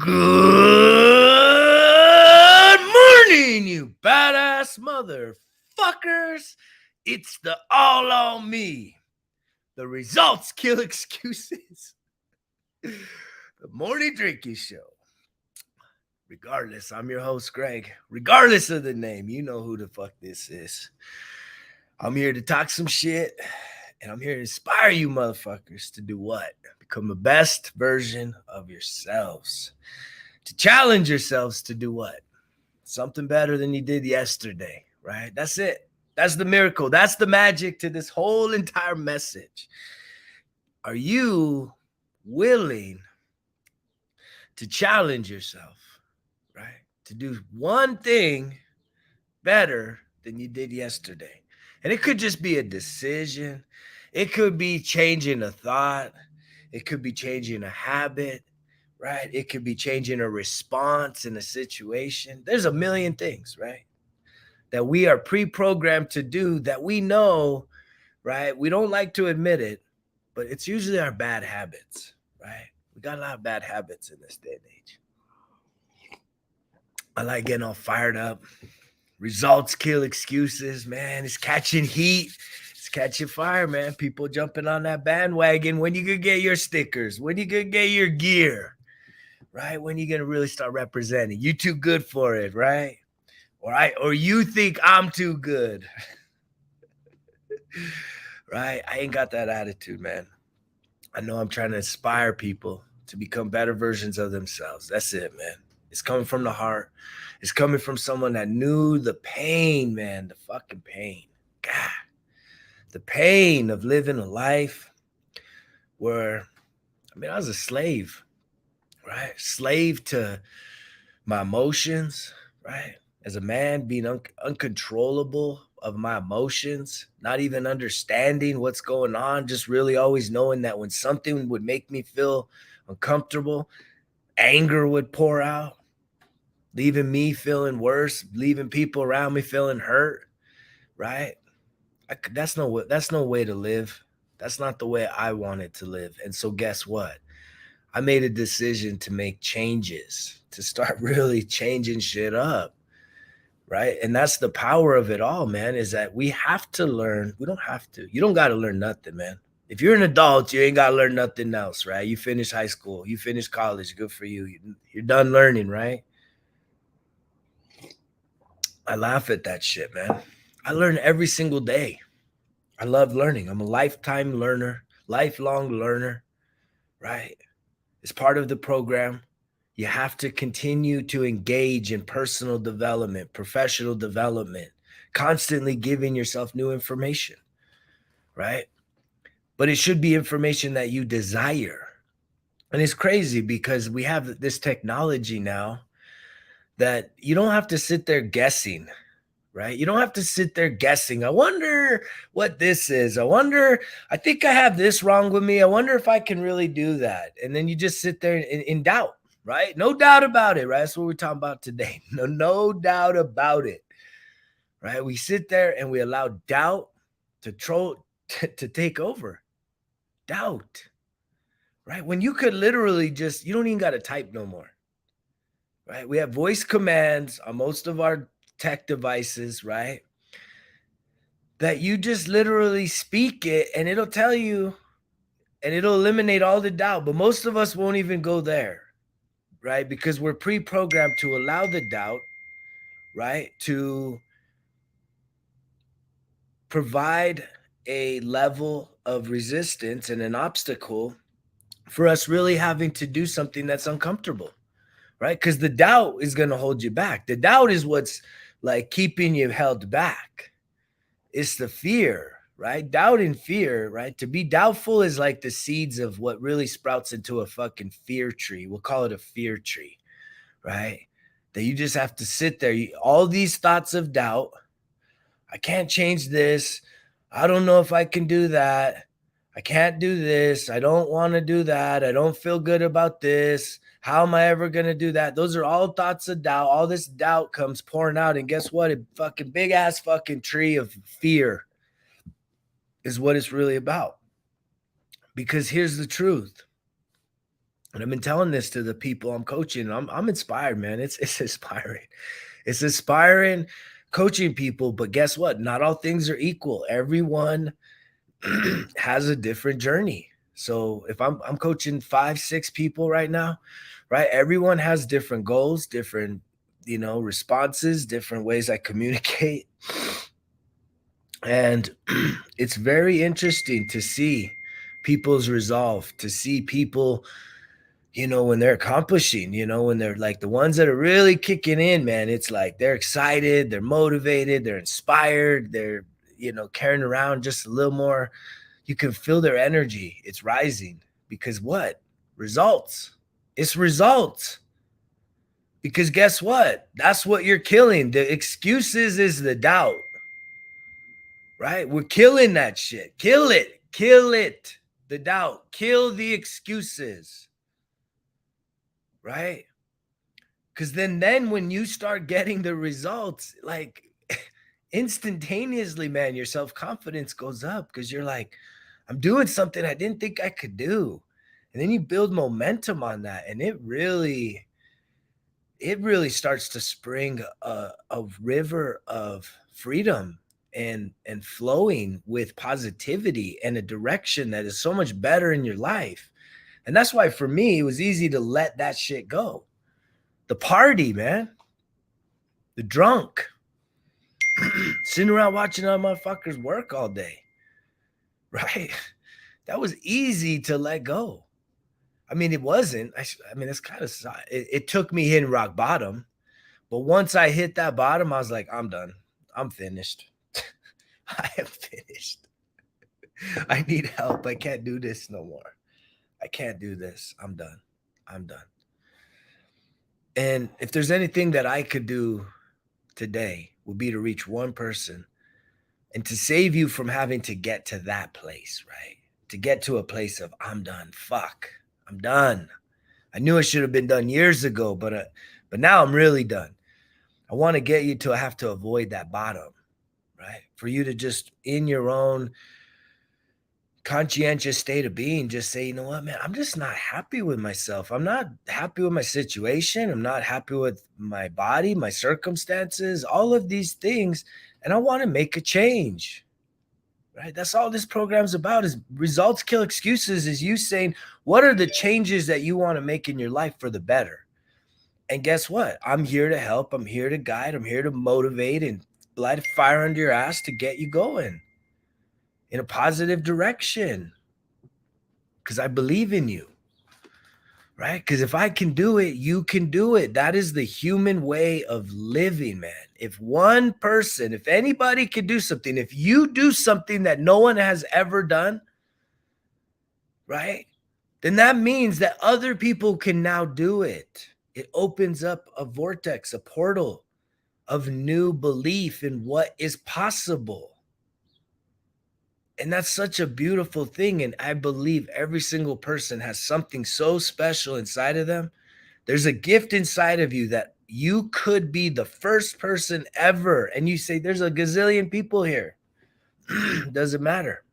Good morning, you badass motherfuckers. It's the all on me. The results kill excuses. The morning drinking show. Regardless, I'm your host, Greg. Regardless of the name, you know who the fuck this is. I'm here to talk some shit, and I'm here to inspire you motherfuckers to do what? Become the best version of yourselves. To challenge yourselves to do what? Something better than you did yesterday, right? That's it. That's the miracle. That's the magic to this whole entire message. Are you willing to challenge yourself, right? To do one thing better than you did yesterday. And it could just be a decision. It could be changing a thought. It could be changing a habit, right? It could be changing a response in a situation. There's a million things, right? That we are pre-programmed to do that we know, right? We don't like to admit it, but it's usually our bad habits, right? We got a lot of bad habits in this day and age. I like getting all fired up. Results kill excuses, man. It's catching heat. It's catching fire, man. People jumping on that bandwagon. When you gonna get your stickers? When you gonna get your gear? Right? When you gonna really start representing? You too good for it, right? Or you think I'm too good. Right? I ain't got that attitude, man. I know I'm trying to inspire people to become better versions of themselves. That's it, man. It's coming from the heart. It's coming from someone that knew the pain, man, the fucking pain. God, the pain of living a life where, I was a slave, right? Slave to my emotions, right? As a man, being uncontrollable of my emotions, not even understanding what's going on, just really always knowing that when something would make me feel uncomfortable, anger would pour out, leaving me feeling worse, leaving people around me feeling hurt, right? That's no way to live. That's not the way I wanted to live. And so guess what? I made a decision to make changes, to start really changing shit up, right? And that's the power of it all, man, is that we have to learn. We don't have to. You don't got to learn nothing, man. If you're an adult, you ain't got to learn nothing else, right? You finish high school, you finish college, good for you. You're done learning, right? I laugh at that shit, man. I learn every single day. I love learning. I'm a lifetime learner, lifelong learner, right? It's part of the program. You have to continue to engage in personal development, professional development, constantly giving yourself new information, right? But it should be information that you desire. And it's crazy because we have this technology now that you don't have to sit there guessing, right? You don't have to sit there guessing. I wonder what this is. I think I have this wrong with me. I wonder if I can really do that. And then you just sit there in doubt, right? No doubt about it, right? That's what we're talking about today. No doubt about it, right? We sit there and we allow doubt to take over. Doubt, right? When you could literally you don't even got to type no more, right? We have voice commands on most of our tech devices, right? That you just literally speak it and it'll tell you and it'll eliminate all the doubt. But most of us won't even go there, right? Because we're pre-programmed to allow the doubt, right? To provide a level of resistance and an obstacle for us really having to do something that's uncomfortable, right? Because the doubt is going to hold you back. The doubt is what's like keeping you held back. It's the fear, right? Doubt and fear, right? To be doubtful is like the seeds of what really sprouts into a fucking fear tree. We'll call it a fear tree, right? That you just have to sit there. All these thoughts of doubt. I can't change this. I don't know if I can do that. I can't do this. I don't want to do that. I don't feel good about this. How am I ever going to do that? Those are all thoughts of doubt. All this doubt comes pouring out. And guess what? A fucking big ass fucking tree of fear is what it's really about. Because here's the truth. And I've been telling this to the people I'm coaching. I'm inspired, man. It's inspiring. It's inspiring coaching people, but guess what? Not all things are equal. Everyone has a different journey. So if I'm coaching 5, 6 people right now, right? Everyone has different goals, different, responses, different ways I communicate. And it's very interesting to see people's resolve, to see people, when they're accomplishing, when they're like the ones that are really kicking in, man, it's like they're excited, they're motivated, they're inspired, they're, carrying around just a little more. You can feel their energy. It's rising because what? Results. It's results. Because guess what? That's what you're killing. The excuses is the doubt, right? We're killing that shit. Kill it. Kill it. The doubt. Kill the excuses, right? Because then when you start getting the results, like instantaneously, man, your self-confidence goes up because you're like, I'm doing something I didn't think I could do. And then you build momentum on that. And it really starts to spring a river of freedom and flowing with positivity and a direction that is so much better in your life. And that's why for me, it was easy to let that shit go. The party, man, the drunk, sitting around watching other motherfuckers work all day, right? That was easy to let go. I mean, it wasn't. I mean, it's kind of, it took me hitting rock bottom. But once I hit that bottom, I was like, I'm done. I'm finished. I am finished. I need help. I can't do this no more. I can't do this. I'm done. I'm done. And if there's anything that I could do today, would be to reach one person and to save you from having to get to that place, right? To get to a place of I'm done. Fuck. I'm done. I knew it should have been done years ago, but now I'm really done. I want to get you to have to avoid that bottom, right? For you to just in your own conscientious state of being, just say, you know what, man, I'm just not happy with myself. I'm not happy with my situation. I'm not happy with my body, my circumstances, all of these things. And I want to make a change, right? That's all this program's about is results kill excuses, is you saying, what are the changes that you want to make in your life for the better? And guess what? I'm here to help. I'm here to guide. I'm here to motivate and light a fire under your ass to get you going in a positive direction. Because I believe in you, right? Because if I can do it, you can do it. That is the human way of living, man. If one person, if anybody could do something, if you do something that no one has ever done, right? Then that means that other people can now do it. It opens up a vortex, a portal of new belief in what is possible. And that's such a beautiful thing. And I believe every single person has something so special inside of them. There's a gift inside of you that you could be the first person ever. And you say, there's a gazillion people here. Doesn't matter.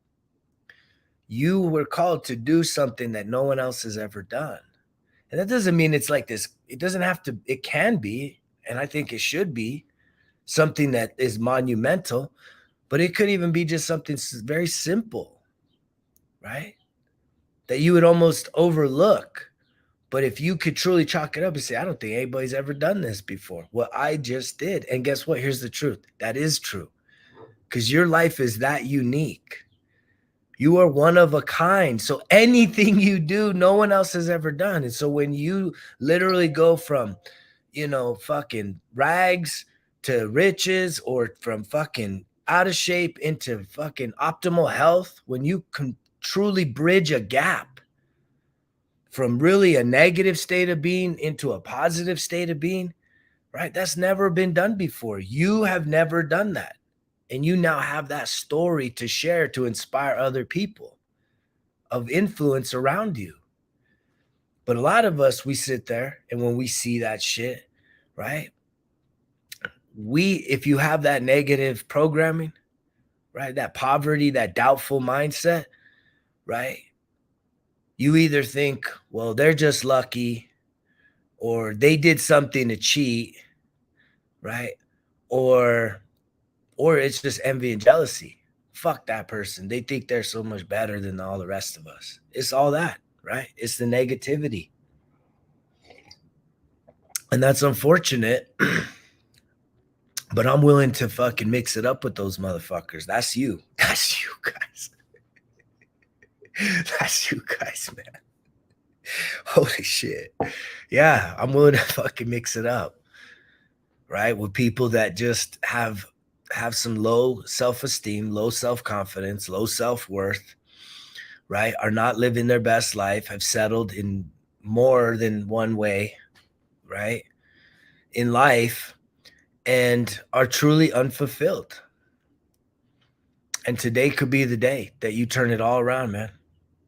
You were called to do something that no one else has ever done. And that doesn't mean it's like this. It doesn't have to, it can be, and I think it should be something that is monumental, but it could even be just something very simple, right? That you would almost overlook. But if you could truly chalk it up and say, I don't think anybody's ever done this before. Well, I just did. And guess what? Here's the truth. That is true. Because your life is that unique. You are one of a kind. So anything you do, no one else has ever done. And so when you literally go from, fucking rags to riches, or from fucking out of shape into fucking optimal health, when you can truly bridge a gap from really a negative state of being into a positive state of being, right? That's never been done before. You have never done that. And you now have that story to share to inspire other people of influence around you. But a lot of us, we sit there and when we see that shit, right? If you have that negative programming, right? That poverty, that doubtful mindset, right? you either think, well, they're just lucky, or they did something to cheat, right? Or it's just envy and jealousy. Fuck that person. They think they're so much better than all the rest of us. It's all that, right? It's the negativity. And that's unfortunate. But I'm willing to fucking mix it up with those motherfuckers. That's you. That's you guys. That's you guys, man. Holy shit. Yeah, I'm willing to fucking mix it up. Right? With people that just have some low self-esteem, low self-confidence, low self-worth, right? Are not living their best life, have settled in more than one way, right? In life, and are truly unfulfilled. And today could be the day that you turn it all around, man.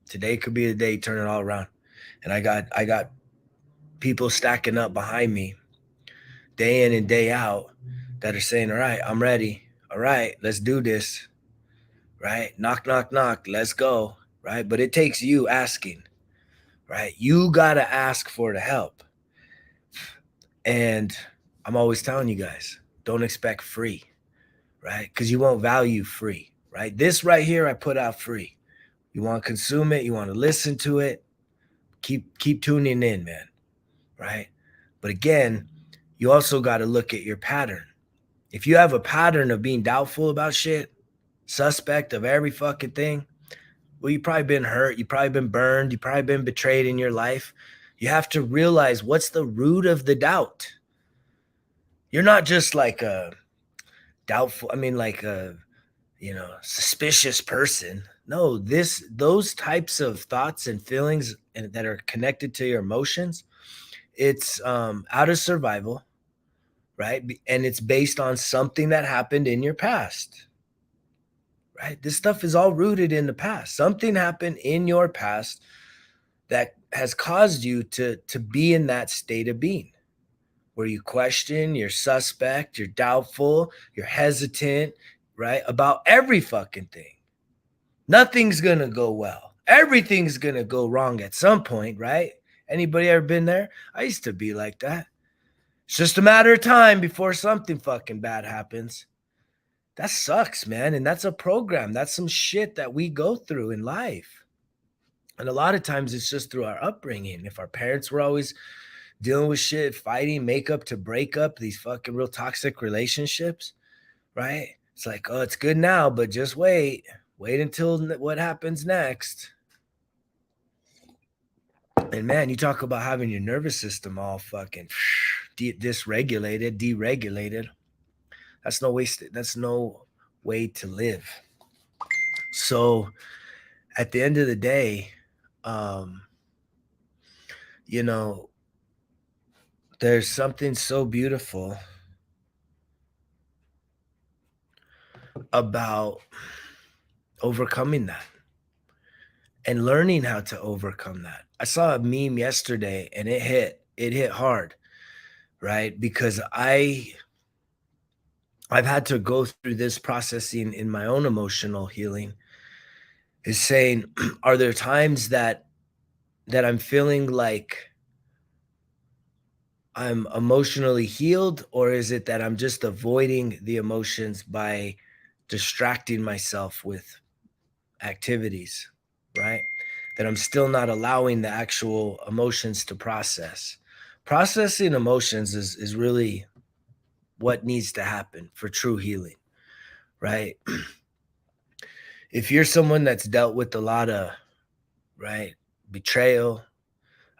Today could be the day you turn it all around. And I got people stacking up behind me day in and day out that are saying, all right, I'm ready. All right, let's do this. Right? Knock, knock, knock. Let's go. Right? But it takes you asking. Right? You got to ask for the help. And I'm always telling you guys, don't expect free. Right? Because you won't value free. Right? This right here, I put out free. You want to consume it. You want to listen to it. Keep tuning in, man. Right? But again, you also got to look at your pattern. If you have a pattern of being doubtful about shit, suspect of every fucking thing, well, you've probably been hurt. You've probably been burned. You've probably been betrayed in your life. You have to realize what's the root of the doubt. You're not just like a doubtful, like a, suspicious person. No, those types of thoughts and feelings that are connected to your emotions, it's out of survival, right? And it's based on something that happened in your past, right? This stuff is all rooted in the past. Something happened in your past that has caused you to be in that state of being where you question, you're suspect, you're doubtful, you're hesitant, right? About every fucking thing. Nothing's going to go well. Everything's going to go wrong at some point, right? Anybody ever been there? I used to be like that. It's just a matter of time before something fucking bad happens. That sucks, man. And that's a program. That's some shit that we go through in life. And a lot of times it's just through our upbringing. If our parents were always dealing with shit, fighting, make up to break up, these fucking real toxic relationships, right? It's like, oh, it's good now, but just wait. Wait until what happens next. And man, you talk about having your nervous system all fucking dysregulated, deregulated. That's no waste. That's no way to live. So at the end of the day, um, you know, there's something so beautiful about overcoming that and learning how to overcome that. I saw a meme yesterday and it hit hard, right? Because I've had to go through this processing in my own emotional healing, is saying, are there times that I'm feeling like I'm emotionally healed, or is it that I'm just avoiding the emotions by distracting myself with activities, right? That I'm still not allowing the actual emotions to process. Processing emotions is really what needs to happen for true healing, right? If you're someone that's dealt with a lot of, right, betrayal,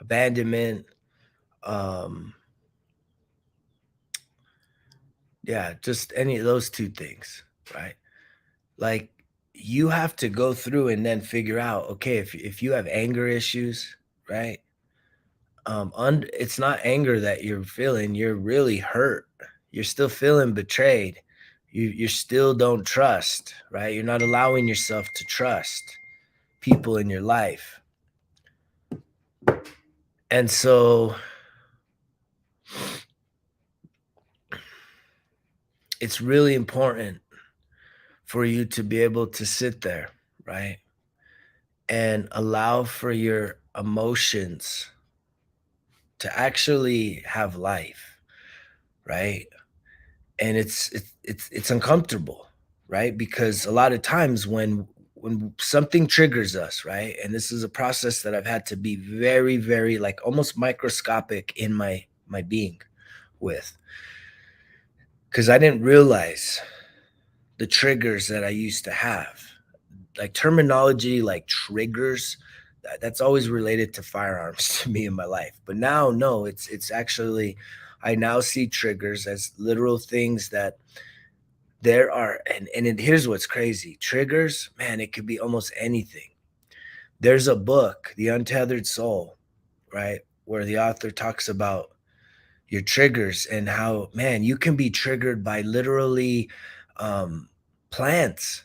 abandonment, um, yeah, just any of those two things, right? Like you have to go through and then figure out, okay, if you have anger issues, right? It's not anger that you're feeling, you're really hurt. You're still feeling betrayed. You still don't trust, right? You're not allowing yourself to trust people in your life. And so it's really important for you to be able to sit there, right? and allow for your emotions to actually have life, right? And it's uncomfortable, right? Because a lot of times when something triggers us, right? And this is a process that I've had to be very, very like almost microscopic in my being with, because I didn't realize the triggers that I used to have. Like terminology like triggers, that's always related to firearms to me in my life. But now no, it's actually I now see triggers as literal things that there are, here's what's crazy. Triggers, man, it could be almost anything. There's a book, The Untethered Soul, right? Where the author talks about your triggers and how, man, you can be triggered by literally um, plants,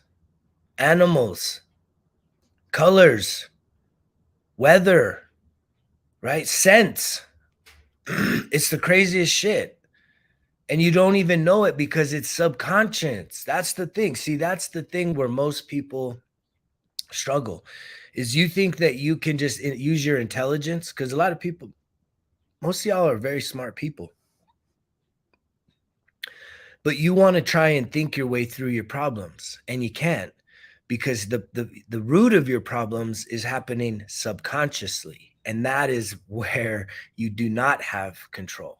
animals, colors, weather, right? Scents. It's the craziest shit. And you don't even know it because it's subconscious. That's the thing. See, that's the thing where most people struggle is you think that you can just use your intelligence, because a lot of people, most of y'all are very smart people, but you want to try and think your way through your problems and you can't, because the root of your problems is happening subconsciously, and that is where you do not have control,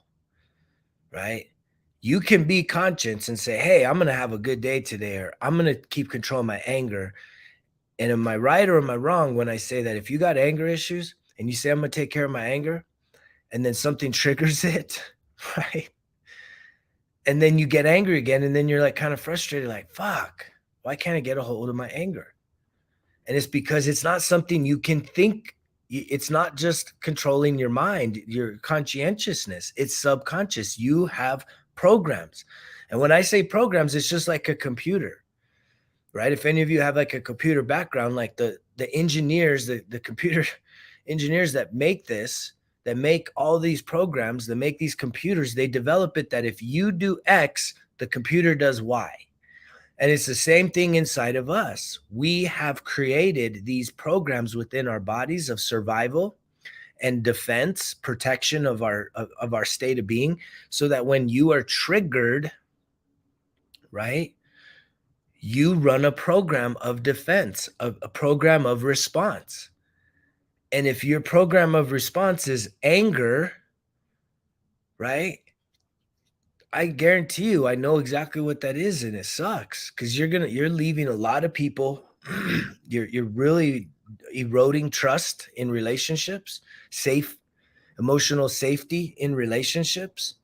right? You can be conscious and say, hey, I'm going to have a good day today, or I'm going to keep control of my anger. And am I right or am I wrong when I say that if you got anger issues and you say, I'm going to take care of my anger, and then something triggers it, right? And then you get angry again, and then you're like kind of frustrated, like, fuck, why can't I get a hold of my anger? And it's because it's not something you can think. It's not just controlling your mind, your conscientiousness, it's subconscious. You have programs. And when I say programs, it's just like a computer, right? If any of you have like a computer background, like the engineers, the computer engineers that make this, that make all these programs, that make these computers, they develop it that if you do X, the computer does Y. And it's the same thing inside of us. We have created these programs within our bodies of survival and defense, protection of our state of being, so that when you are triggered, right, you run a program of defense, a program of response. And if your program of response is anger, right? I guarantee you, I know exactly what that is, and it sucks because you're leaving a lot of people. You're really eroding trust in relationships, safe, emotional safety in relationships,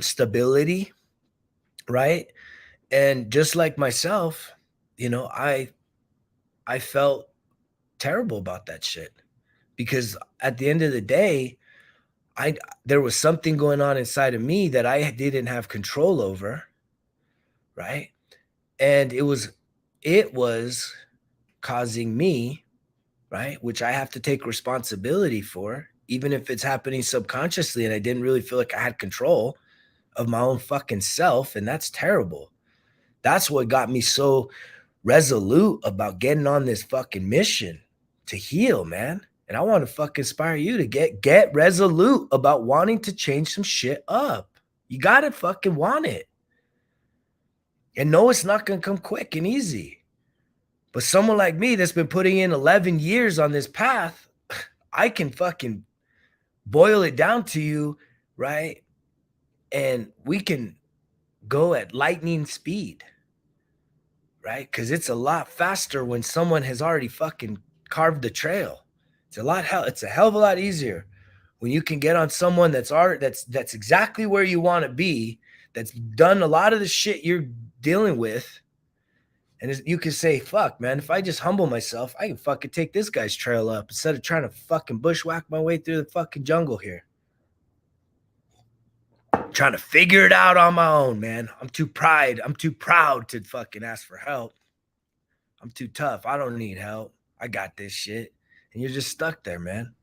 stability, right? And just like myself, I felt terrible about that shit because at the end of the day, I there was something going on inside of me that I didn't have control over, right? And it was causing me, right, which I have to take responsibility for, even if it's happening subconsciously and I didn't really feel like I had control of my own fucking self, and that's terrible. That's what got me so resolute about getting on this fucking mission to heal, man. And I want to fucking inspire you to get resolute about wanting to change some shit up. You got to fucking want it. And no, it's not going to come quick and easy. But someone like me that's been putting in 11 years on this path, I can fucking boil it down to you, right? And we can go at lightning speed, right? Because it's a lot faster when someone has already fucking carved the trail. It's a hell of a lot easier when you can get on someone that's exactly where you want to be, that's done a lot of the shit you're dealing with. And you can say, fuck, man, if I just humble myself, I can fucking take this guy's trail up instead of trying to fucking bushwhack my way through the fucking jungle here. Trying to figure it out on my own, man. I'm too proud to fucking ask for help. I'm too tough. I don't need help. I got this shit. And you're just stuck there, man.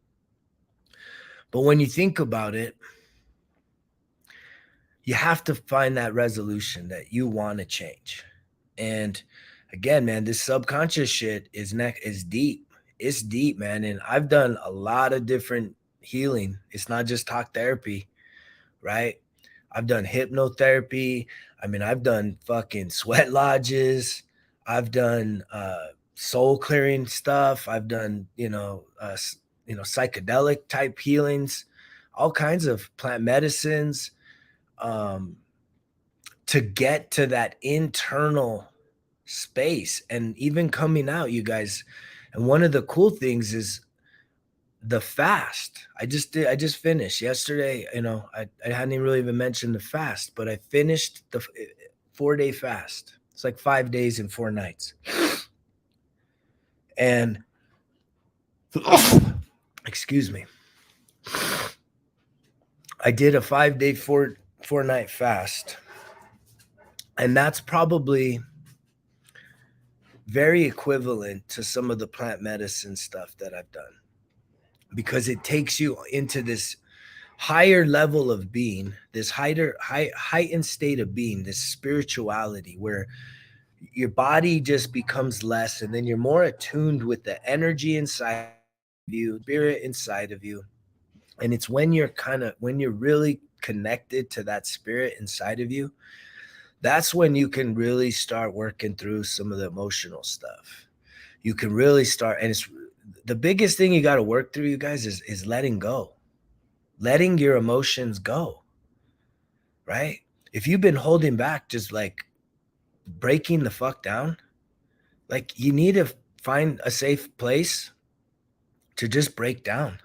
But when you think about it, you have to find that resolution that you want to change. And again, man, this subconscious shit is deep. it's deep, man. And I've done a lot of different healing. It's not just talk therapy, right? I've done hypnotherapy. I mean, I've done fucking sweat lodges. I've done soul clearing stuff. I've done, psychedelic type healings, all kinds of plant medicines, um, to get to that internal space and even coming out, you guys. And one of the cool things is the fast. I just finished yesterday. I hadn't even really even mentioned the fast, but I finished the 4-day fast. It's like 5 days and 4 nights. And excuse me. I did a 5-day, 4-night fast. And that's probably very equivalent to some of the plant medicine stuff that I've done, because it takes you into this higher level of being, this heightened state of being, this spirituality where your body just becomes less, and then you're more attuned with the energy inside of you, spirit inside of you. And it's when you're really connected to that spirit inside of you, that's when you can really start working through some of the emotional stuff. You can really start, and it's the biggest thing you got to work through, you guys, is letting go, letting your emotions go, right? If you've been holding back, just like breaking the fuck down, like you need to find a safe place to just break down,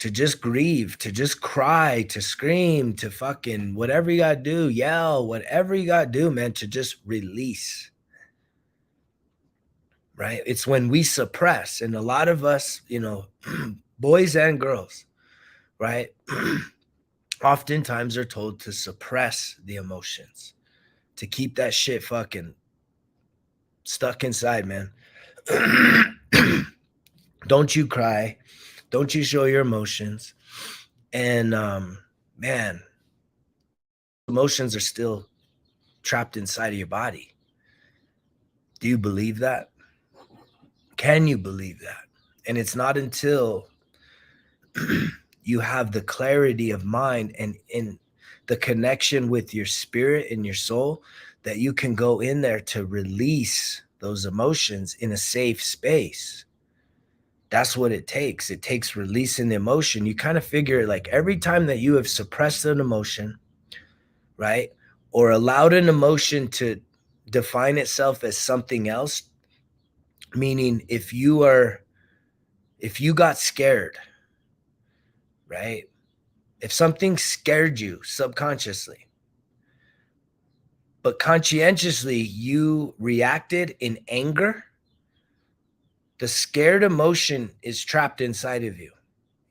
to just grieve, to just cry, to scream, to fucking whatever you gotta do, yell, whatever you gotta do, man, to just release. Right? It's when we suppress, and a lot of us, boys and girls, right? Oftentimes are told to suppress the emotions, to keep that shit fucking stuck inside, man. Don't you cry. Don't you show your emotions. And man, emotions are still trapped inside of your body. Do you believe that? Can you believe that? And it's not until you have the clarity of mind and in the connection with your spirit and your soul that you can go in there to release those emotions in a safe space. That's what it takes. It takes releasing the emotion. You kind of figure, like, every time that you have suppressed an emotion, right, or allowed an emotion to define itself as something else, meaning if you got scared, right? If something scared you subconsciously, but conscientiously you reacted in anger, the scared emotion is trapped inside of you.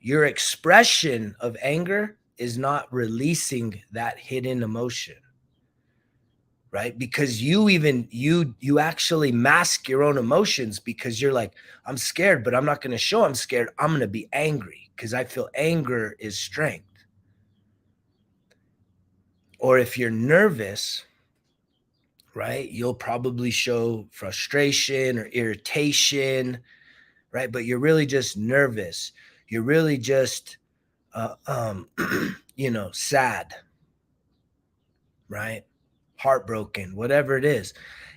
Your expression of anger is not releasing that hidden emotion, right? Because you actually mask your own emotions, because you're like, I'm scared, but I'm not going to show I'm scared. I'm going to be angry because I feel anger is strength. Or if you're nervous, right, you'll probably show frustration or irritation, right? But you're really just nervous. You're really just, sad, right? Heartbroken, whatever it is.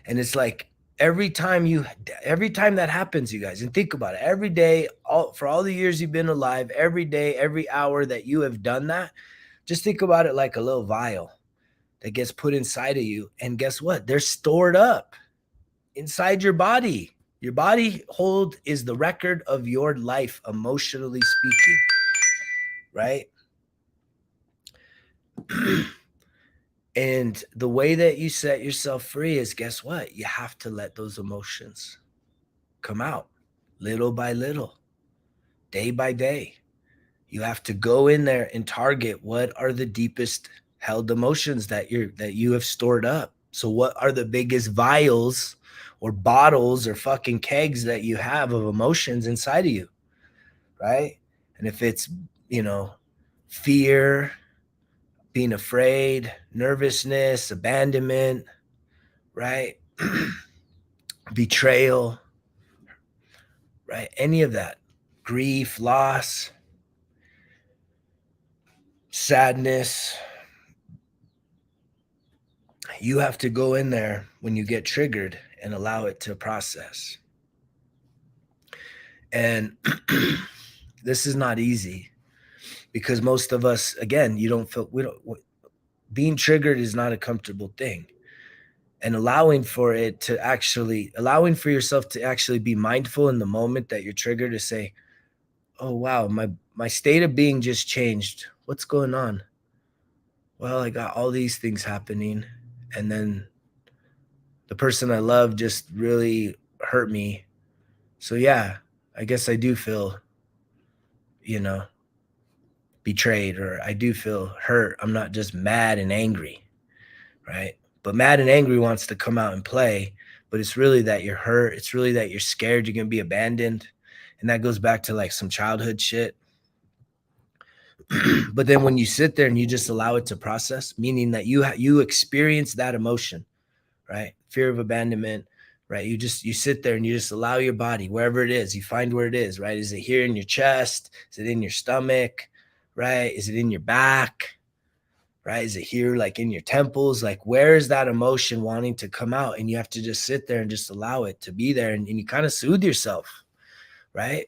And it's like every time that happens, you guys, and think about it, every day, for all the years you've been alive, every day, every hour that you have done that, just think about it like a little vial that gets put inside of you. And guess what? They're stored up inside your body. Your body is the record of your life, emotionally speaking, right? And the way that you set yourself free is, guess what? You have to let those emotions come out little by little, day by day. You have to go in there and target what are the deepest held emotions that you have stored up. So what are the biggest vials or bottles or fucking kegs that you have of emotions inside of you, right? And if it's, fear, being afraid, nervousness, abandonment, right? Betrayal, right? Any of that, grief, loss, sadness, you have to go in there when you get triggered and allow it to process. And this is not easy because most of us, again, you don't feel, we don't, being triggered is not a comfortable thing. And allowing for yourself to actually be mindful in the moment that you're triggered, to say, oh, wow, my state of being just changed. What's going on? Well, I got all these things happening. And then the person I love just really hurt me. So yeah, I guess I do feel, betrayed, or I do feel hurt. I'm not just mad and angry, right? But mad and angry wants to come out and play, but it's really that you're hurt. It's really that you're scared you're going to be abandoned. And that goes back to like some childhood shit. But then when you sit there and you just allow it to process, meaning that you experience that emotion, right? Fear of abandonment, right? You sit there and you just allow your body, wherever it is, you find where it is, right? Is it here in your chest? Is it in your stomach? Right? Is it in your back? Right? Is it here, like in your temples? Like, where is that emotion wanting to come out? And you have to just sit there and just allow it to be there. And you kind of soothe yourself, right?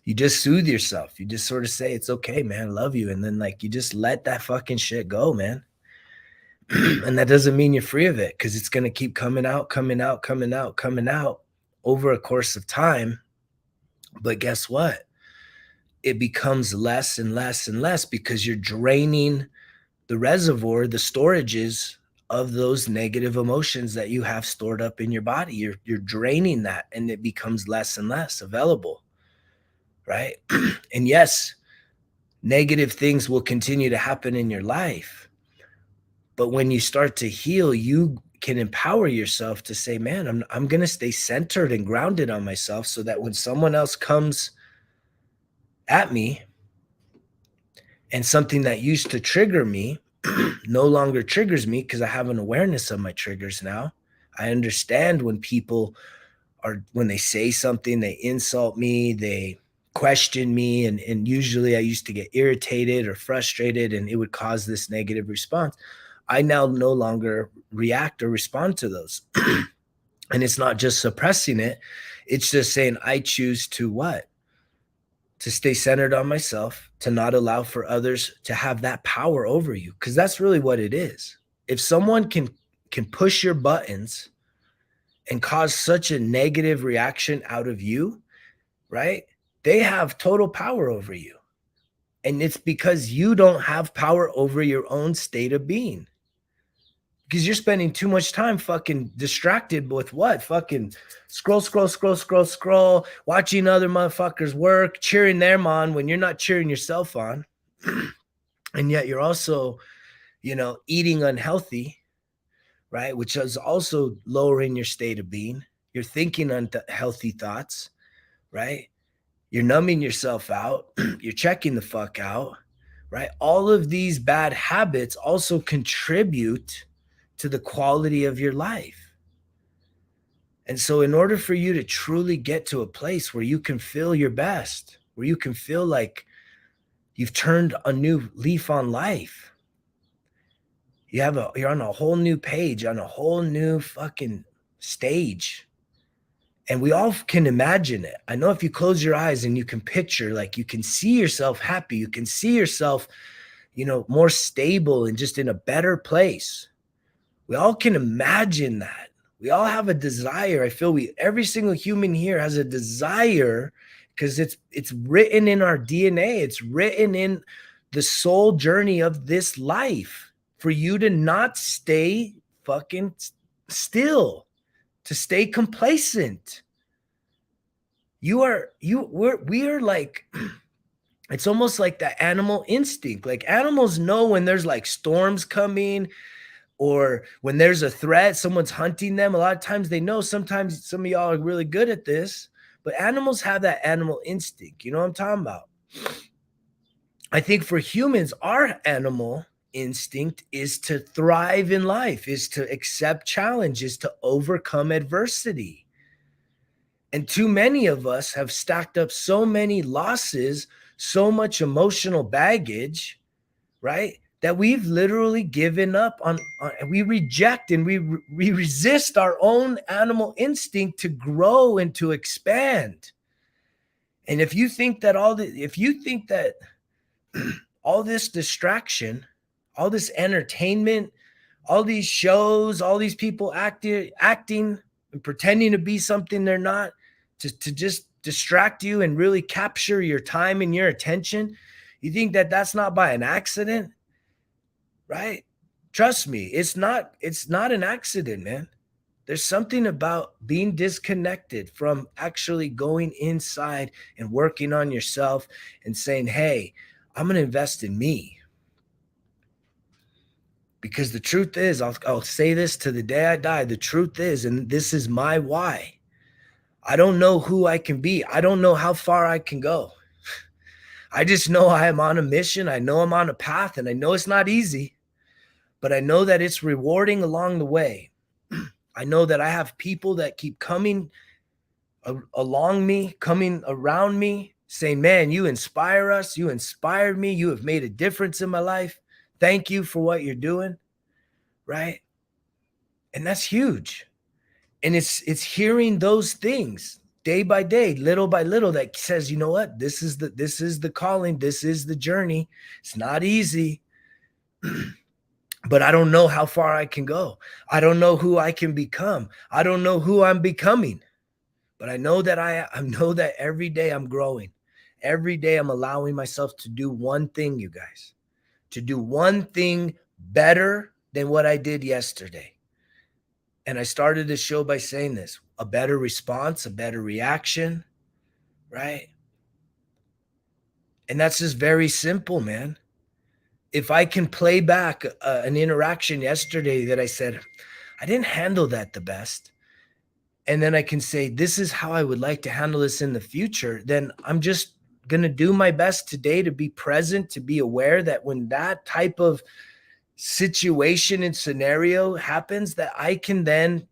You just soothe yourself. You just sort of say, it's okay, man. I love you. And then like, you just let that fucking shit go, man. And that doesn't mean you're free of it, because it's going to keep coming out over a course of time. But guess what? It becomes less and less and less, because you're draining the reservoir, the storages of those negative emotions that you have stored up in your body. You're draining that, and it becomes less and less available, right? And yes, negative things will continue to happen in your life. But when you start to heal, you can empower yourself to say, man, I'm going to stay centered and grounded on myself, so that when someone else comes at me and something that used to trigger me no longer triggers me, because I have an awareness of my triggers now. I understand when when they say something, they insult me, they question me, and usually I used to get irritated or frustrated, and it would cause this negative response. I now no longer react or respond to those. And it's not just suppressing it. It's just saying, I choose to what? To stay centered on myself, to not allow for others to have that power over you. Because that's really what it is. If someone can push your buttons and cause such a negative reaction out of you, right? They have total power over you. And it's because you don't have power over your own state of being. Because you're spending too much time fucking distracted with what? Fucking scroll, watching other motherfuckers work, cheering them on when you're not cheering yourself on. And yet you're also, eating unhealthy, right? Which is also lowering your state of being. You're thinking unhealthy thoughts, right? You're numbing yourself out. You're checking the fuck out, right? All of these bad habits also contribute to the quality of your life. And so in order for you to truly get to a place where you can feel your best, where you can feel like you've turned a new leaf on life, you're on a whole new page, on a whole new fucking stage. And we all can imagine it. I know if you close your eyes and you can picture, like you can see yourself happy, you can see yourself, more stable and just in a better place. We all can imagine that. We all have a desire. I feel every single human here has a desire, because it's written in our DNA. It's written in the soul journey of this life, for you to not stay fucking still, to stay complacent. We are like, it's almost like the animal instinct. Like animals know when there's like storms coming, or when there's a threat, someone's hunting them. A lot of times they know. Sometimes some of y'all are really good at this, but animals have that animal instinct. You know what I'm talking about? I think for humans, our animal instinct is to thrive in life, is to accept challenge, is to overcome adversity. And too many of us have stacked up so many losses, so much emotional baggage, right? That we've literally given up on we reject and we resist our own animal instinct to grow and to expand. And if you think that all this distraction, all this entertainment, all these shows, all these people acting and pretending to be something they're not, to just distract you and really capture your time and your attention, you think that that's not by an accident, right? Trust me, it's not an accident, man. There's something about being disconnected from actually going inside and working on yourself and saying, hey, I'm going to invest in me. Because the truth is, I'll say this to the day I die. The truth is, and this is my why, I don't know who I can be. I don't know how far I can go. I just know I am on a mission. I know I'm on a path, and I know it's not easy, but I know that it's rewarding along the way. I know that I have people that keep coming along me, coming around me, saying, man, you inspire us. You inspired me. You have made a difference in my life. Thank you for what you're doing, right? And that's huge. And it's hearing those things day by day, little by little, that says, you know what, this is the calling, this is the journey. It's not easy, but I don't know how far I can go. I don't know who I can become. I don't know who I'm becoming, but I know that I know that every day I'm growing. Every day I'm allowing myself to do one thing, you guys, to do one thing better than what I did yesterday. And I started the show by saying this: a better response, a better reaction, right? And that's just very simple, man. If I can play back an interaction yesterday that I said, I didn't handle that the best, and then I can say, this is how I would like to handle this in the future, then I'm just going to do my best today to be present, to be aware that when that type of situation and scenario happens, that I can then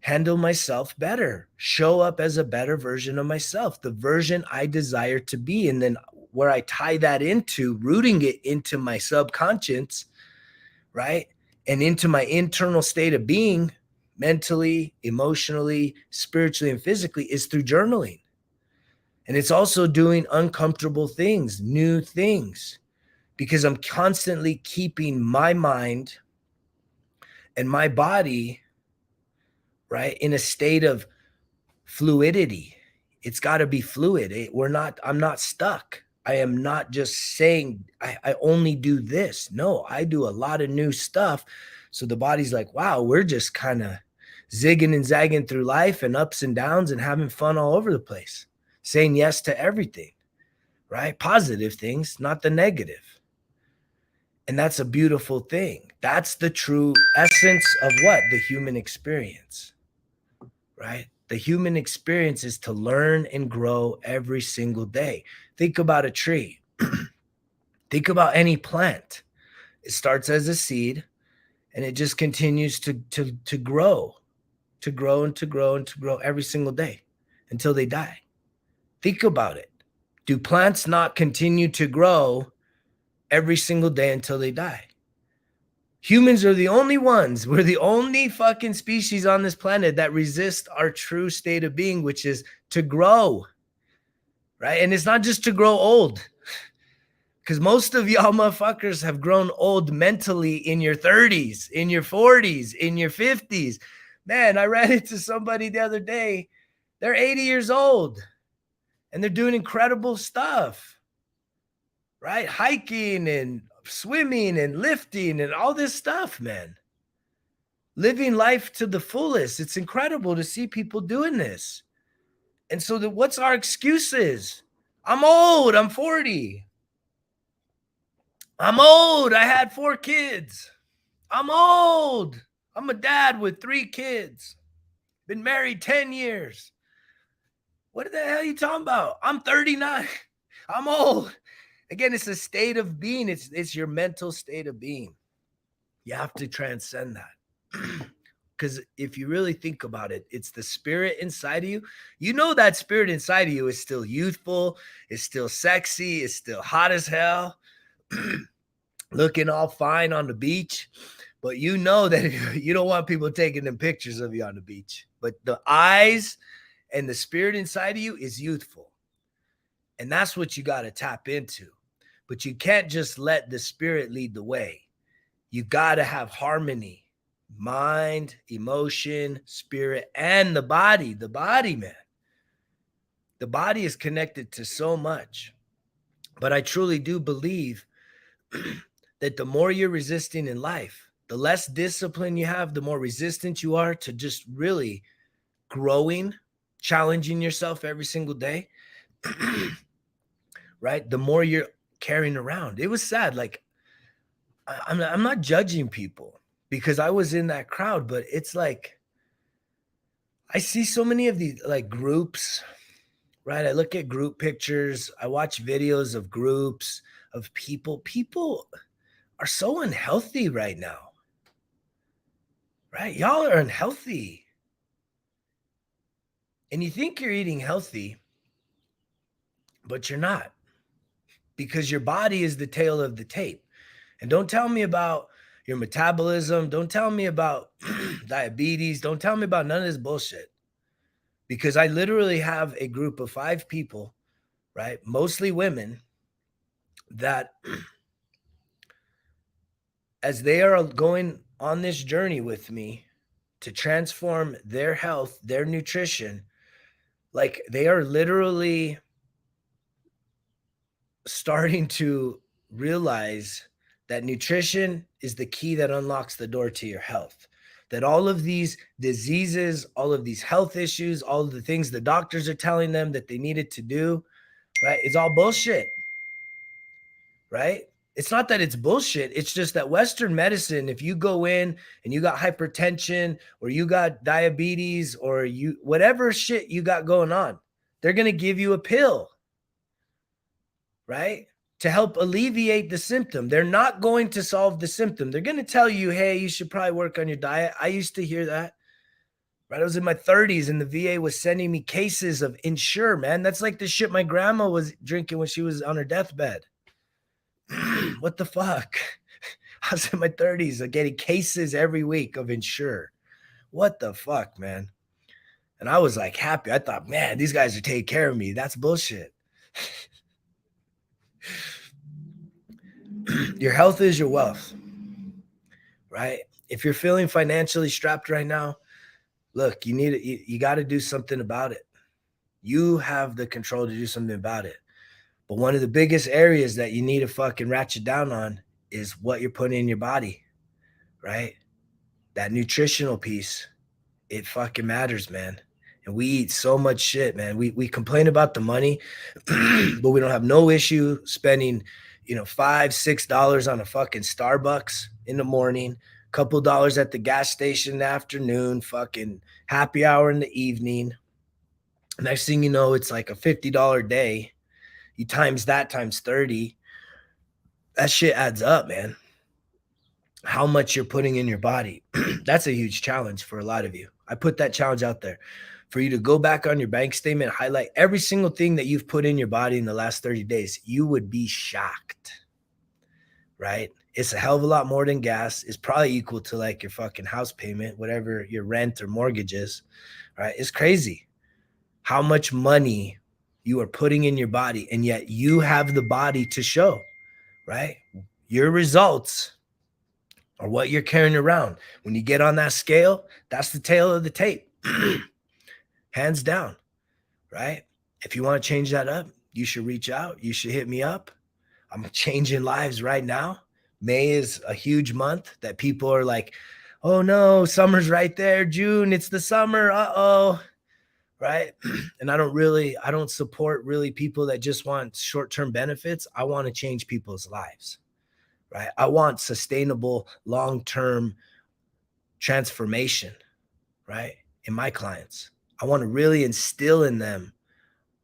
handle myself better, show up as a better version of myself, the version I desire to be. And then where I tie that into, rooting it into my subconscious, right? And into my internal state of being, mentally, emotionally, spiritually, and physically, is through journaling. And it's also doing uncomfortable things, new things, because I'm constantly keeping my mind and my body, right, in a state of fluidity. It's got to be fluid. I'm not stuck. I am not just saying I only do this. No, I do a lot of new stuff. So the body's like, wow, we're just kind of zigging and zagging through life and ups and downs and having fun all over the place, saying yes to everything, right? Positive things, not the negative. And that's a beautiful thing. That's the true essence of what? The human experience, right? The human experience is to learn and grow every single day. Think about a tree. Think about any plant. It starts as a seed and it just continues to grow, to grow and to grow and to grow every single day until they die. Think about it. Do plants not continue to grow every single day until they die? Humans are the only ones. We're the only fucking species on this planet that resist our true state of being, which is to grow, right? And it's not just to grow old, because most of y'all motherfuckers have grown old mentally in your 30s, in your 40s, in your 50s. Man, I ran into somebody the other day. They're 80 years old and they're doing incredible stuff, right? Hiking and swimming and lifting and all this stuff, man. Living life to the fullest. It's incredible to see people doing this. And so what's our excuses? I'm old. I'm 40. I'm old. I had 4 kids. I'm old. I'm a dad with 3 kids. Been married 10 years. What the hell are you talking about? I'm 39. I'm old. Again, it's a state of being. It's your mental state of being. You have to transcend that. Because if you really think about it, it's the spirit inside of you. You know that spirit inside of you is still youthful, is still sexy, is still hot as hell, looking all fine on the beach. But you know that you don't want people taking them pictures of you on the beach. But the eyes and the spirit inside of you is youthful. And that's what you got to tap into. But you can't just let the spirit lead the way. You got to have harmony, mind, emotion, spirit, and the body. The body, man. The body is connected to so much. But I truly do believe that the more you're resisting in life, the less discipline you have, the more resistant you are to just really growing, challenging yourself every single day, right? The more you're carrying around. It was sad. Like, I'm not judging people because I was in that crowd, but it's like, I see so many of these like groups, right? I look at group pictures. I watch videos of groups of people. People are so unhealthy right now. Right? Y'all are unhealthy. And you think you're eating healthy, but you're not, because your body is the tail of the tape. And don't tell me about your metabolism. Don't tell me about diabetes. Don't tell me about none of this bullshit. Because I literally have a group of 5 people, right? Mostly women, that as they are going on this journey with me to transform their health, their nutrition, like they are literally starting to realize that nutrition is the key that unlocks the door to your health. That all of these diseases, all of these health issues, all of the things the doctors are telling them that they needed to do, right? It's all bullshit, right? It's not that it's bullshit. It's just that Western medicine, if you go in and you got hypertension or you got diabetes or you whatever shit you got going on, they're going to give you a pill, right? To help alleviate the symptom. They're not going to solve the symptom. They're going to tell you, hey, you should probably work on your diet. I used to hear that, right? I was in my 30s and the VA was sending me cases of Ensure, man. That's like the shit my grandma was drinking when she was on her deathbed. What the fuck? I was in my 30s getting cases every week of Ensure. What the fuck, man? And I was like happy. I thought, man, these guys are taking care of me. That's bullshit. Your health is your wealth, right? If you're feeling financially strapped right now, look, you got to do something about it. You have the control to do something about it. But one of the biggest areas that you need to fucking ratchet down on is what you're putting in your body, right? That nutritional piece, it fucking matters, man. And we eat so much shit, man. We complain about the money, but we don't have no issue spending, $5, $6 on a fucking Starbucks in the morning, couple dollars at the gas station in the afternoon, fucking happy hour in the evening. Next thing you know, it's like a $50 day. You times that times 30. That shit adds up, man. How much you're putting in your body. That's a huge challenge for a lot of you. I put that challenge out there for you to go back on your bank statement, highlight every single thing that you've put in your body in the last 30 days. You would be shocked, right? It's a hell of a lot more than gas. It's probably equal to like your fucking house payment, whatever your rent or mortgage is, right? It's crazy how much money you are putting in your body, and yet you have the body to show, right? Your results are what you're carrying around. When you get on that scale, that's the tail of the tape. Hands down, right? If you want to change that up, you should reach out. You should hit me up. I'm changing lives right now. May is a huge month that people are like, oh no, summer's right there. June, it's the summer. Uh-oh. Right? And I don't support really people that just want short-term benefits. I want to change people's lives, right? I want sustainable, long-term transformation, right? In my clients, I want to really instill in them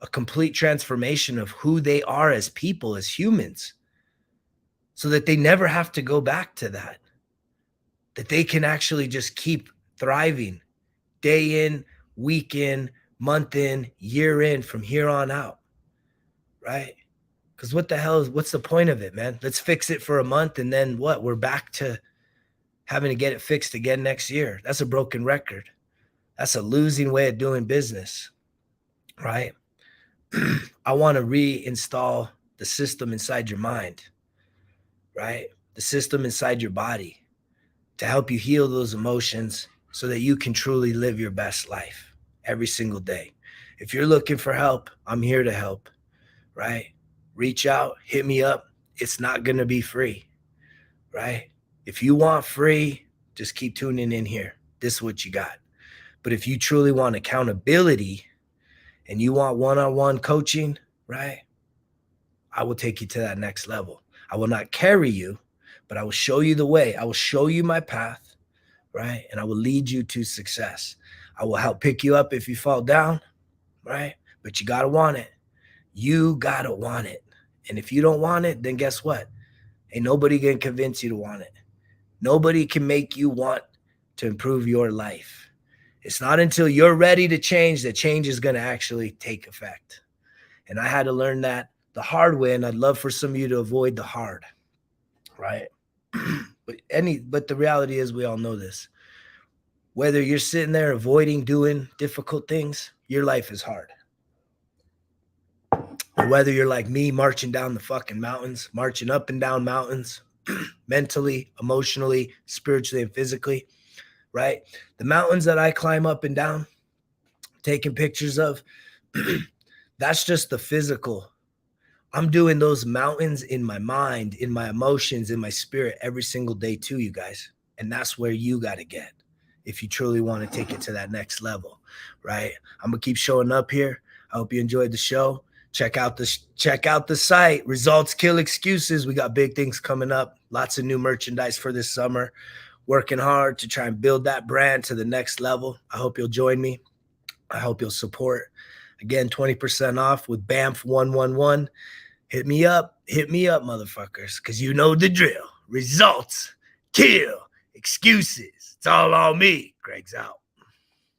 a complete transformation of who they are as people, as humans, so that they never have to go back to that they can actually just keep thriving day in, week in, month in, year in, from here on out, right? Because what the hell what's the point of it, man? Let's fix it for a month and then what? We're back to having to get it fixed again next year. That's a broken record. That's a losing way of doing business, right? I want to reinstall the system inside your mind, right? The system inside your body to help you heal those emotions so that you can truly live your best life every single day. If you're looking for help, I'm here to help, right? Reach out, hit me up. It's not going to be free, right? If you want free, just keep tuning in here. This is what you got. But if you truly want accountability and you want one-on-one coaching, right? I will take you to that next level. I will not carry you, but I will show you the way. I will show you my path, right? And I will lead you to success. I will help pick you up if you fall down, right? But you got to want it. You got to want it. And if you don't want it, then guess what? Ain't nobody can convince you to want it. Nobody can make you want to improve your life. It's not until you're ready to change that change is going to actually take effect. And I had to learn that the hard way, and I'd love for some of you to avoid the hard, right? But the reality is we all know this. Whether you're sitting there avoiding doing difficult things, your life is hard. Or whether you're like me, marching down the fucking mountains, marching up and down mountains, mentally, emotionally, spiritually, and physically, right? The mountains that I climb up and down, taking pictures of, that's just the physical. I'm doing those mountains in my mind, in my emotions, in my spirit every single day too, you guys. And that's where you got to get if you truly want to take it to that next level, right? I'm going to keep showing up here. I hope you enjoyed the show. Check out the site. Results kill excuses. We got big things coming up. Lots of new merchandise for this summer. Working hard to try and build that brand to the next level. I hope you'll join me. I hope you'll support. Again, 20% off with BAMF 111. Hit me up, motherfuckers, because you know the drill. Results kill excuses. It's all on me. Greg's out.